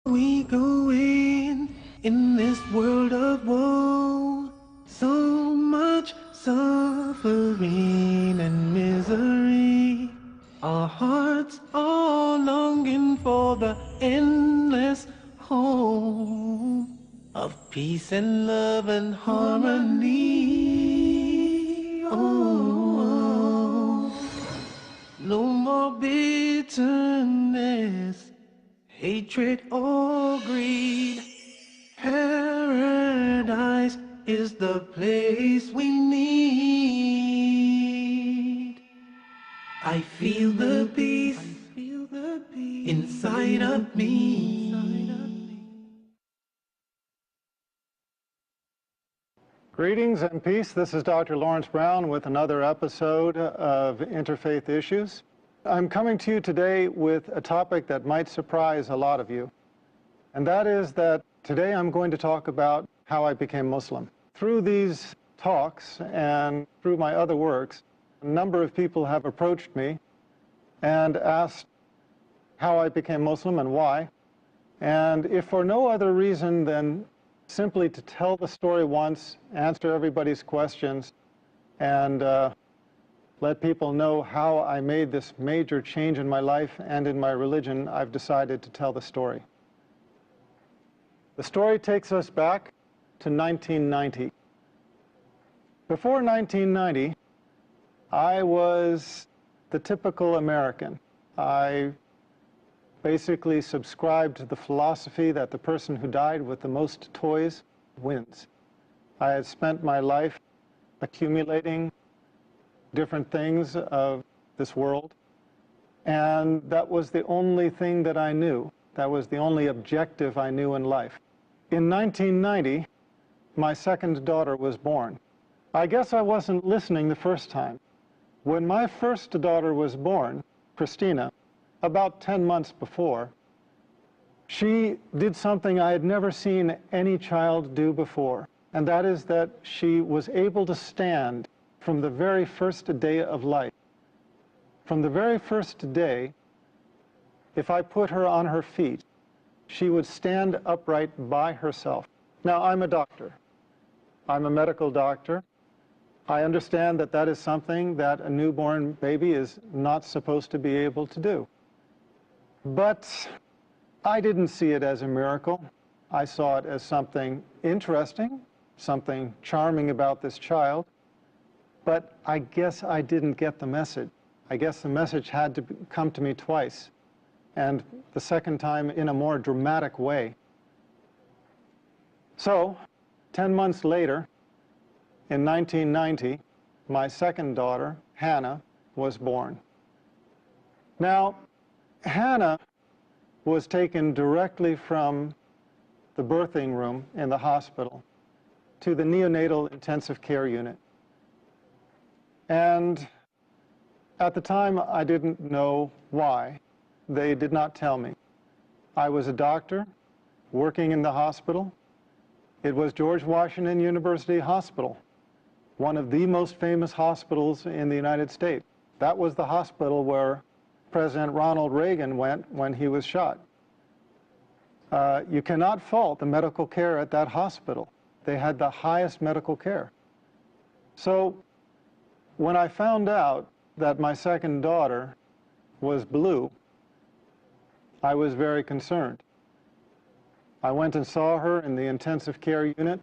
We going in this world of woe, so much suffering and misery. Our hearts are longing for the endless home of peace and love and harmony. Oh, no more bitterness, hatred or greed. Paradise is the place we need. I feel the peace inside of me. Greetings and peace. This is Dr. Laurence Brown with another episode of Interfaith Issues. I'm coming to you today with a topic that might surprise a lot of you. And that is that today I'm going to talk about how I became Muslim. Through these talks and through my other works, a number of people have approached me and asked how I became Muslim and why. And if for no other reason than simply to tell the story once, answer everybody's questions, and let people know how I made this major change in my life and in my religion, I've decided to tell the story. The story takes us back to 1990. Before 1990, I was the typical American. I basically subscribed to the philosophy that the person who died with the most toys wins. I had spent my life accumulating different things of this world, and that was the only thing that I knew. That was the only objective I knew in life. In 1990, my second daughter was born. I guess I wasn't listening the first time. When my first daughter was born, Christina, about 10 months before, she did something I had never seen any child do before, and that is that she was able to stand from the very first day of life. From the very first day, if I put her on her feet, she would stand upright by herself. Now, I'm a doctor. I'm a medical doctor. I understand that that is something that a newborn baby is not supposed to be able to do. But I didn't see it as a miracle. I saw it as something interesting, something charming about this child. But I guess I didn't get the message. I guess the message had to come to me twice, and the second time in a more dramatic way. So, 10 months later, in 1990, my second daughter, Hannah, was born. Now, Hannah was taken directly from the birthing room in the hospital to the neonatal intensive care unit. And at the time, I didn't know why. They did not tell me. I was a doctor working in the hospital. It was George Washington University Hospital, one of the most famous hospitals in the United States. That was the hospital where President Ronald Reagan went when he was shot. You cannot fault the medical care at that hospital. They had the highest medical care. So when I found out that my second daughter was blue, I was very concerned. I went and saw her in the intensive care unit.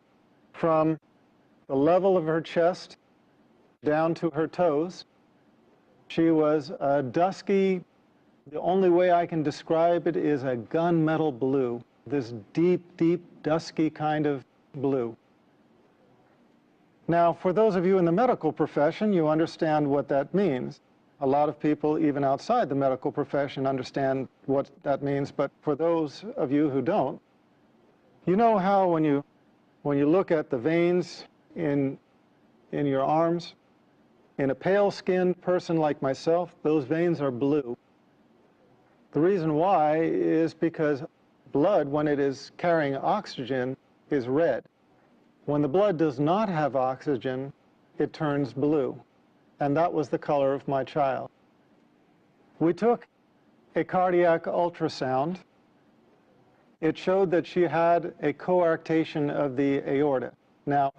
From the level of her chest down to her toes, she was a dusky, the only way I can describe it is a gunmetal blue, this deep, deep, dusky kind of blue. Now, for those of you in the medical profession, you understand what that means. A lot of people, even outside the medical profession, understand what that means, but for those of you who don't, you know how when you look at the veins in your arms, in a pale-skinned person like myself, those veins are blue. The reason why is because blood, when it is carrying oxygen, is red. When the blood does not have oxygen, it turns blue. And that was the color of my child. We took a cardiac ultrasound it showed that she had a coarctation of the aorta. Now,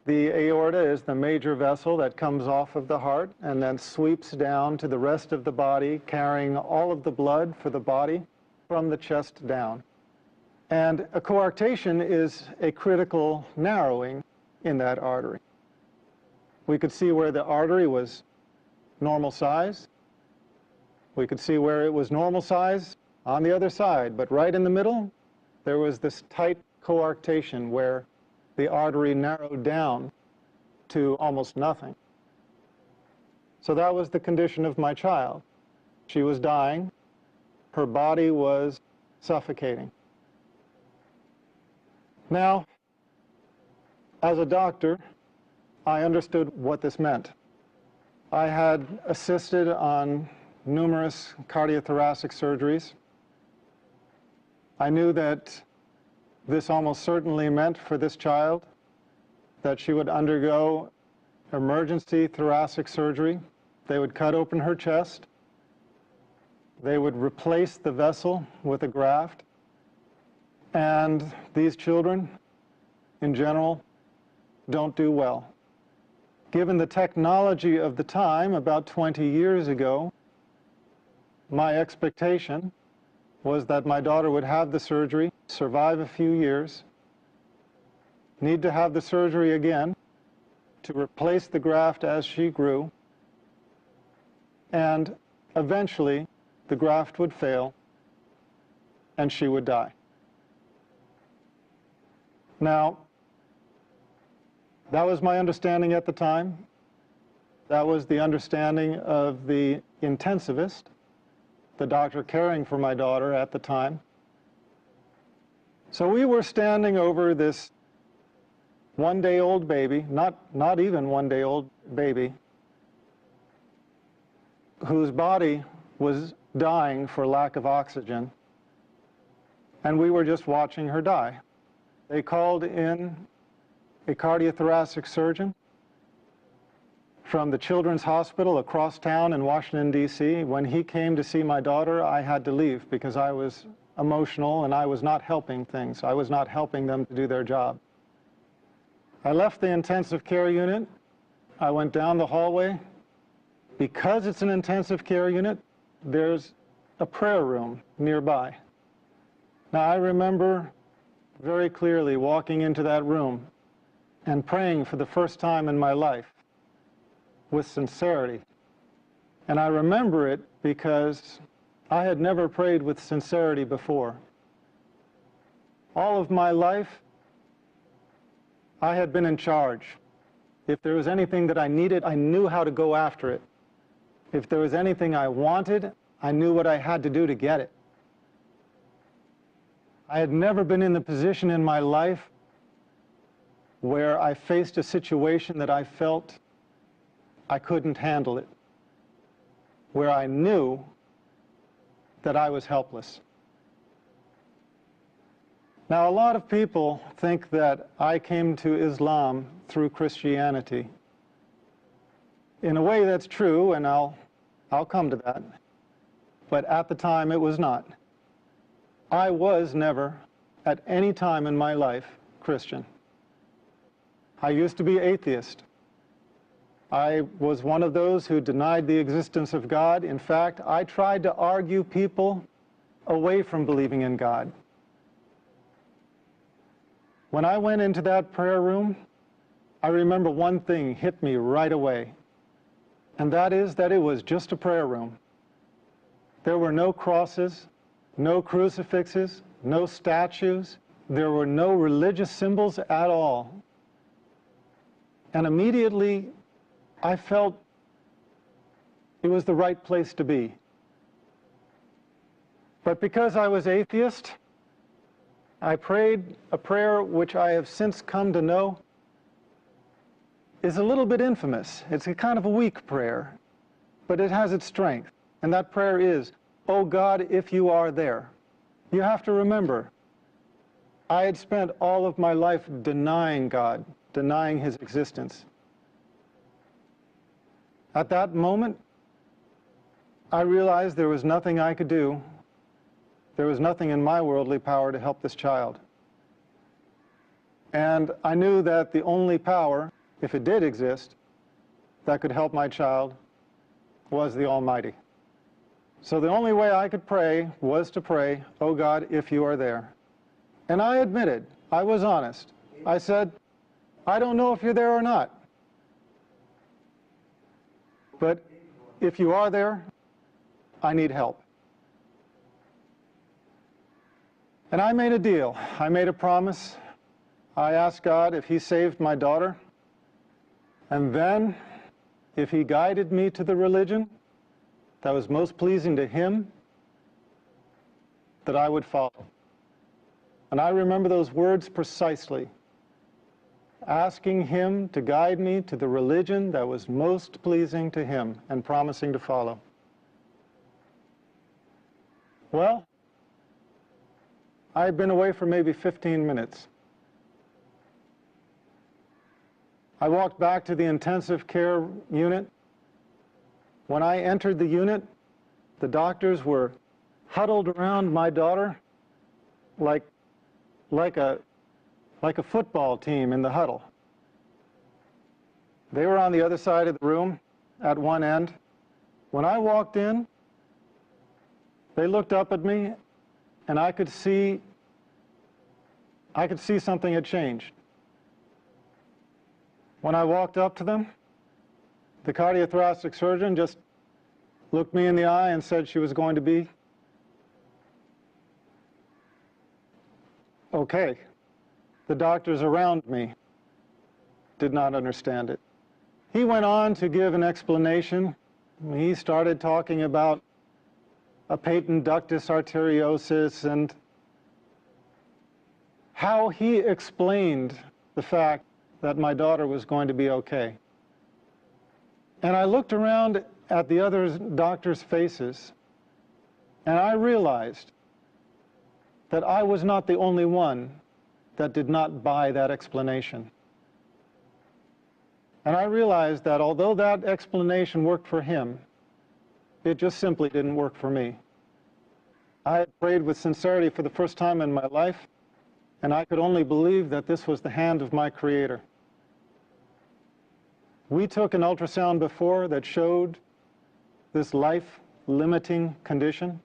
the aorta is the major vessel that comes off of the heart and then sweeps down to the rest of the body, carrying all of the blood for the body from the chest down. And a coarctation is a critical narrowing in that artery. We could see where the artery was normal size. We could see where it was normal size on the other side, but right in the middle, there was this tight coarctation where the artery narrowed down to almost nothing. So that was the condition of my child. She was dying. Her body was suffocating. Now, as a doctor, I understood what this meant. I had assisted on numerous cardiothoracic surgeries. I knew that this almost certainly meant for this child that she would undergo emergency thoracic surgery. They would cut open her chest. They would replace the vessel with a graft. And these children, in general, don't do well. Given the technology of the time, about 20 years ago, my expectation was that my daughter would have the surgery, survive a few years, need to have the surgery again to replace the graft as she grew, and eventually the graft would fail and she would die. Now, that was my understanding at the time. That was the understanding of the intensivist, the doctor caring for my daughter at the time. So we were standing over this one-day-old baby, not even one-day-old baby, whose body was dying for lack of oxygen, and we were just watching her die. They called in a cardiothoracic surgeon from the Children's Hospital across town in Washington, D.C. When he came to see my daughter, I had to leave because I was emotional and I was not helping things. I was not helping them to do their job. I left the intensive care unit. I went down the hallway. Because it's an intensive care unit, there's a prayer room nearby. Now, I remember very clearly walking into that room and praying for the first time in my life with sincerity. And I remember it because I had never prayed with sincerity before. All of my life, I had been in charge. If there was anything that I needed, I knew how to go after it. If there was anything I wanted, I knew what I had to do to get it. I had never been in the position in my life where I faced a situation that I felt I couldn't handle it, where I knew that I was helpless. Now, a lot of people think that I came to Islam through Christianity. In a way, that's true, and I'll come to that. But at the time, it was not. I was never, at any time in my life, Christian. I used to be atheist. I was one of those who denied the existence of God. In fact, I tried to argue people away from believing in God. When I went into that prayer room, I remember one thing hit me right away, and that is that it was just a prayer room. There were no crosses, no crucifixes, no statues. There were no religious symbols at all. And immediately, I felt it was the right place to be. But because I was atheist, I prayed a prayer which I have since come to know is a little bit infamous. It's a kind of a weak prayer, but it has its strength. And that prayer is, "Oh God, if you are there." You have to remember, I had spent all of my life denying God, denying his existence. At that moment, I realized there was nothing I could do there was nothing in my worldly power to help this child. And I knew that the only power, if it did exist, that could help my child was the Almighty. So the only way I could pray was to pray, "Oh God, if you are there." And I admitted, I was honest. I said, "I don't know if you're there or not. But if you are there, I need help." And I made a deal. I made a promise. I asked God if He saved my daughter, and then if He guided me to the religion that was most pleasing to Him, that I would follow. And I remember those words precisely, asking Him to guide me to the religion that was most pleasing to Him and promising to follow. Well, I had been away for maybe 15 minutes. I walked back to the intensive care unit. When I entered the unit, the doctors were huddled around my daughter like a football team in the huddle. They were on the other side of the room at one end. When I walked in, they looked up at me, and I could see something had changed. When I walked up to them, the cardiothoracic surgeon just looked me in the eye and said she was going to be okay. The doctors around me did not understand it. He went on to give an explanation. He started talking about a patent ductus arteriosus and how he explained the fact that my daughter was going to be okay. And I looked around at the other doctors' faces, and I realized that I was not the only one that did not buy that explanation. And I realized that although that explanation worked for him, it just simply didn't work for me. I had prayed with sincerity for the first time in my life, and I could only believe that this was the hand of my Creator. We took an ultrasound before that showed this life-limiting condition.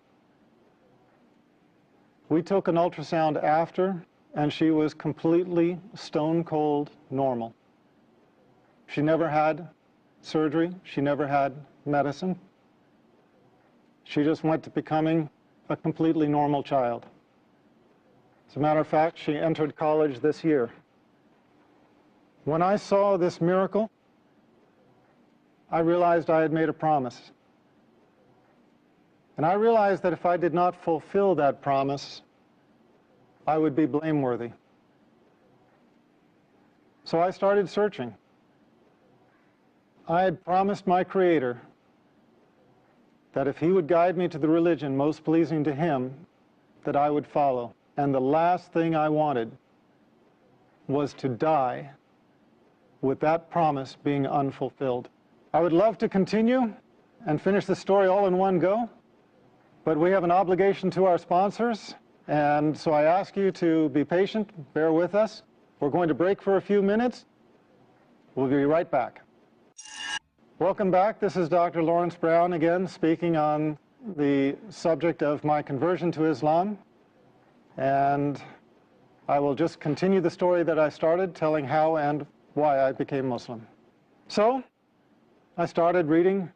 We took an ultrasound after, and she was completely stone-cold normal. She never had surgery. She never had medicine. She just went to becoming a completely normal child. As a matter of fact, she entered college this year. When I saw this miracle, I realized I had made a promise. And I realized that if I did not fulfill that promise, I would be blameworthy. So I started searching. I had promised my Creator that if He would guide me to the religion most pleasing to Him, that I would follow. And the last thing I wanted was to die with that promise being unfulfilled. I would love to continue and finish the story all in one go, but we have an obligation to our sponsors, and so I ask you to be patient, bear with us. We're going to break for a few minutes. We'll be right back. Welcome back. This is Dr. Laurence Brown again, speaking on the subject of my conversion to Islam. And I will just continue the story that I started, telling how and why I became Muslim. So, I started reading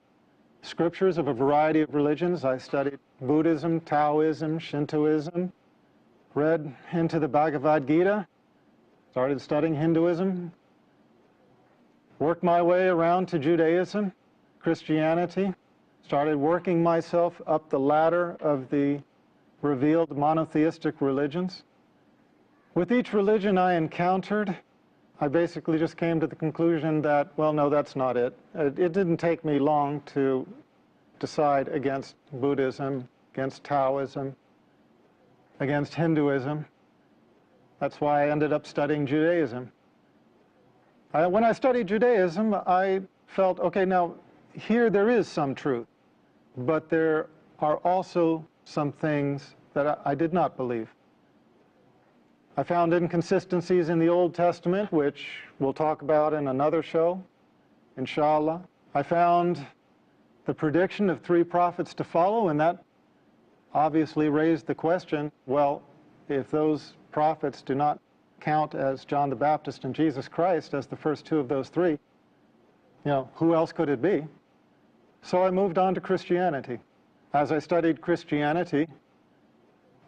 scriptures of a variety of religions. I studied Buddhism, Taoism, Shintoism, read into the Bhagavad Gita, started studying Hinduism, worked my way around to Judaism, Christianity, started working myself up the ladder of the revealed monotheistic religions. With each religion I encountered, I basically just came to the conclusion that, well, no, that's not it. It didn't take me long to decide against Buddhism, against Taoism, against Hinduism. That's why I ended up studying Judaism. When I studied Judaism, I felt, okay, now here there is some truth, but there are also some things that I did not believe. I found inconsistencies in the Old Testament, which we'll talk about in another show, inshallah. I found the prediction of 3 prophets to follow, and that obviously raised the question, well, if those prophets do not count as John the Baptist and Jesus Christ as the first 2 of those 3, who else could it be? So I moved on to Christianity. As I studied Christianity,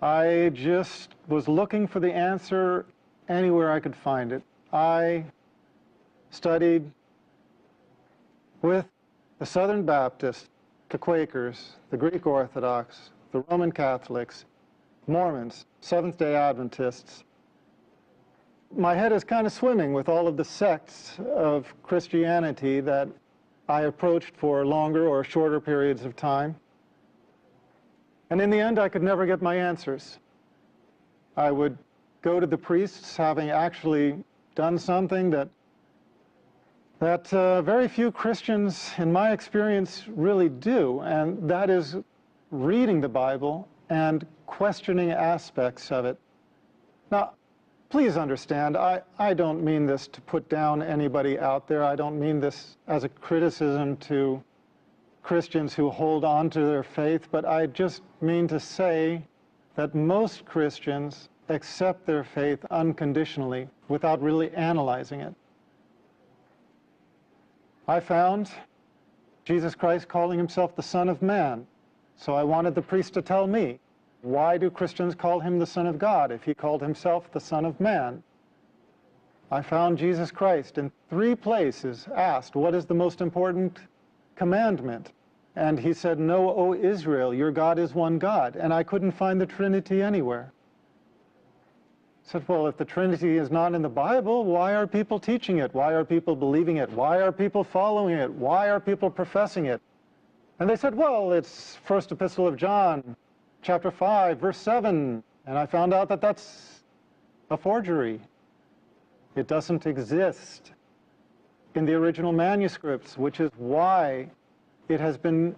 I just was looking for the answer anywhere I could find it. I studied with the Southern Baptists, the Quakers, the Greek Orthodox, the Roman Catholics, Mormons, Seventh-day Adventists. My head is kind of swimming with all of the sects of Christianity that I approached for longer or shorter periods of time. And in the end, I could never get my answers. I would go to the priests, having actually done something that very few Christians, in my experience, really do, and that is reading the Bible and questioning aspects of it. Now, please understand, I don't mean this to put down anybody out there. I don't mean this as a criticism to Christians who hold on to their faith, but I just mean to say that most Christians accept their faith unconditionally without really analyzing it. I found Jesus Christ calling himself the Son of Man, so I wanted the priest to tell me, why do Christians call him the Son of God if he called himself the Son of Man? I found Jesus Christ in 3 places asked, what is the most important commandment? And he said, "Know, O Israel, your God is one God." And I couldn't find the Trinity anywhere. I said, well, if the Trinity is not in the Bible, why are people teaching it? Why are people believing it? Why are people following it? Why are people professing it? And they said, well, it's First Epistle of John, chapter 5, verse 7. And I found out that that's a forgery. It doesn't exist in the original manuscripts, which is why it has been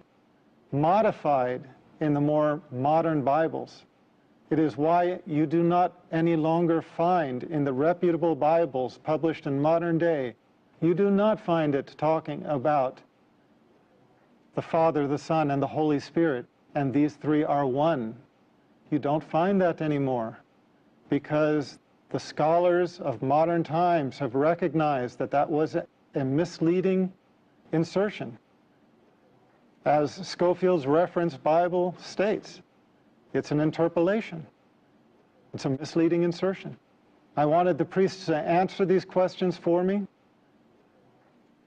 modified in the more modern Bibles. It is why you do not any longer find in the reputable Bibles published in modern day, you do not find it talking about the Father, the Son, and the Holy Spirit, and these 3 are one. You don't find that anymore because the scholars of modern times have recognized that that was a misleading insertion. As Scofield's Reference Bible states, it's an interpolation. It's a misleading insertion. I wanted the priests to answer these questions for me,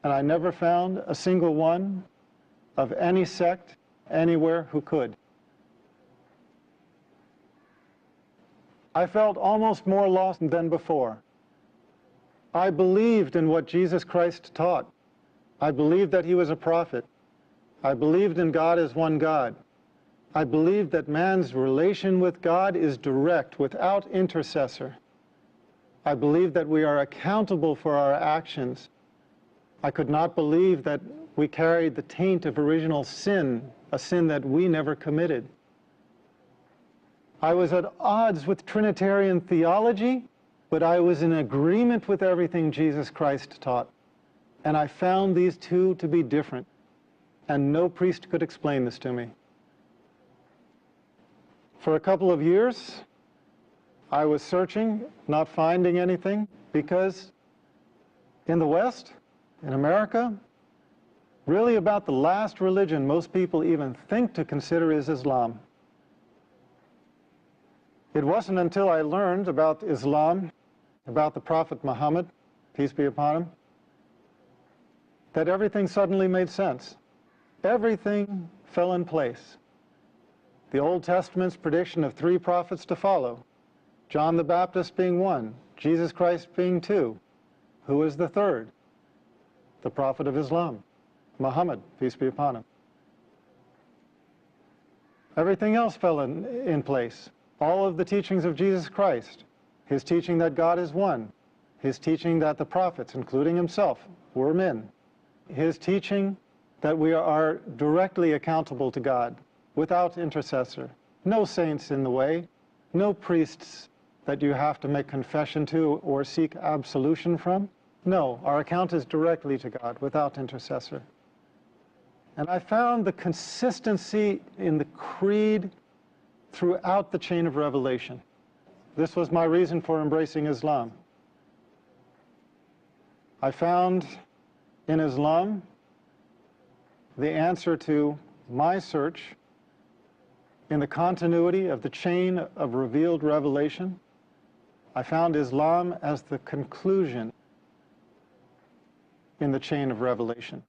and I never found a single one of any sect anywhere who could. I felt almost more lost than before. I believed in what Jesus Christ taught. I believed that he was a prophet. I believed in God as one God. I believed that man's relation with God is direct, without intercessor. I believed that we are accountable for our actions. I could not believe that we carried the taint of original sin, a sin that we never committed. I was at odds with Trinitarian theology, but I was in agreement with everything Jesus Christ taught. And I found these 2 to be different. And no priest could explain this to me. For a couple of years, I was searching, not finding anything, because in the West, in America, really about the last religion most people even think to consider is Islam. It wasn't until I learned about Islam, about the Prophet Muhammad, peace be upon him, that everything suddenly made sense. Everything fell in place. The Old Testament's prediction of 3 prophets to follow, John the Baptist being 1, Jesus Christ being 2. Who is the 3rd? The Prophet of Islam, Muhammad, peace be upon him. Everything else fell in place. All of the teachings of Jesus Christ, his teaching that God is one, his teaching that the prophets, including himself, were men, his teaching that we are directly accountable to God, without intercessor, no saints in the way, no priests that you have to make confession to or seek absolution from. No, our account is directly to God without intercessor. And I found the consistency in the creed throughout the chain of revelation. This was my reason for embracing Islam. I found in Islam the answer to my search in the continuity of the chain of revealed revelation. I found Islam as the conclusion in the chain of revelation.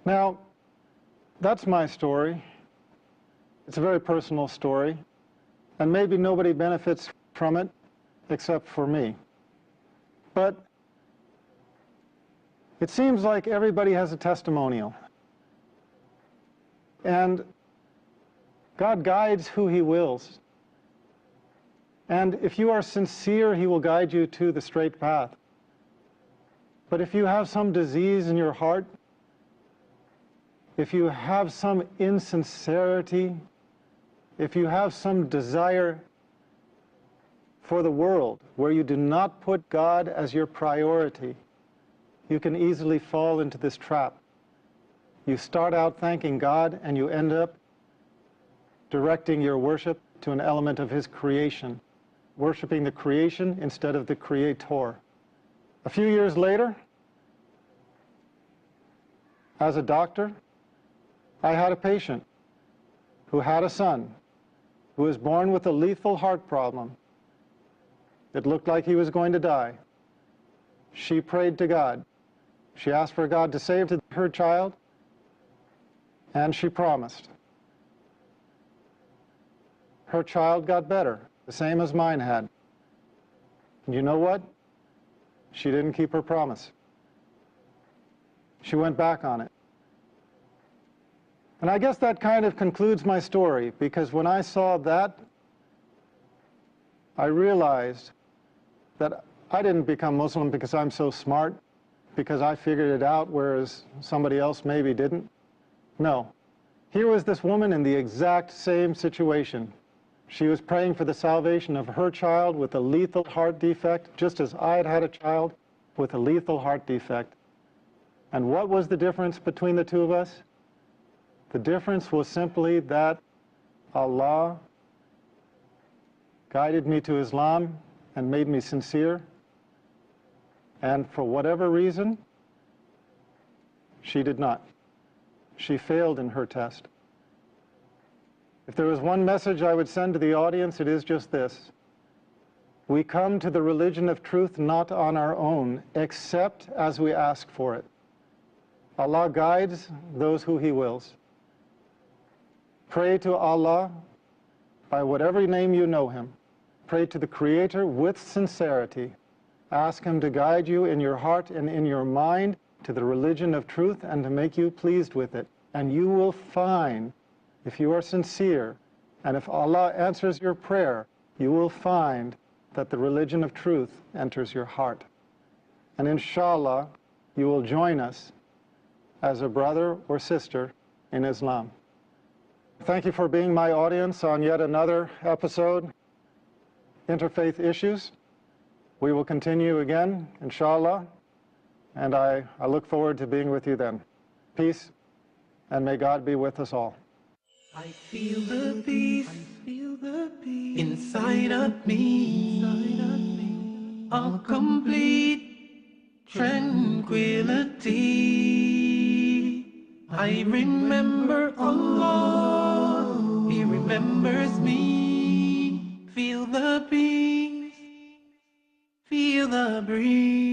Now, that's my story. It's a very personal story, and maybe nobody benefits from it except for me. But it seems like everybody has a testimonial. And God guides who He wills. And if you are sincere, He will guide you to the straight path. But if you have some disease in your heart, if you have some insincerity, if you have some desire for the world where you do not put God as your priority, you can easily fall into this trap. You start out thanking God and you end up directing your worship to an element of His creation, worshiping the creation instead of the Creator. A few years later, as a doctor, I had a patient who had a son who was born with a lethal heart problem. It looked like he was going to die. She prayed to God. She asked for God to save her child, and she promised. Her child got better, the same as mine had. And you know what? She didn't keep her promise. She went back on it. And I guess that kind of concludes my story, because when I saw that, I realized that I didn't become Muslim because I'm so smart, because I figured it out, whereas somebody else maybe didn't. No. Here was this woman in the exact same situation. She was praying for the salvation of her child with a lethal heart defect, just as I had had a child with a lethal heart defect. And what was the difference between the two of us? The difference was simply that Allah guided me to Islam and made me sincere. And for whatever reason, she did not. She failed in her test. If there was one message I would send to the audience, it is just this. We come to the religion of truth not on our own, except as we ask for it. Allah guides those who He wills. Pray to Allah by whatever name you know Him. Pray to the Creator with sincerity. Ask Him to guide you in your heart and in your mind to the religion of truth and to make you pleased with it. And you will find, if you are sincere, and if Allah answers your prayer, you will find that the religion of truth enters your heart. And inshallah, you will join us as a brother or sister in Islam. Thank you for being my audience on yet another episode, Interfaith Issues. We will continue again, inshallah, and I look forward to being with you then. Peace, and may God be with us all. I feel the peace, inside of me, all complete tranquility. I remember Allah, He remembers me. Feel the peace, feel the breeze.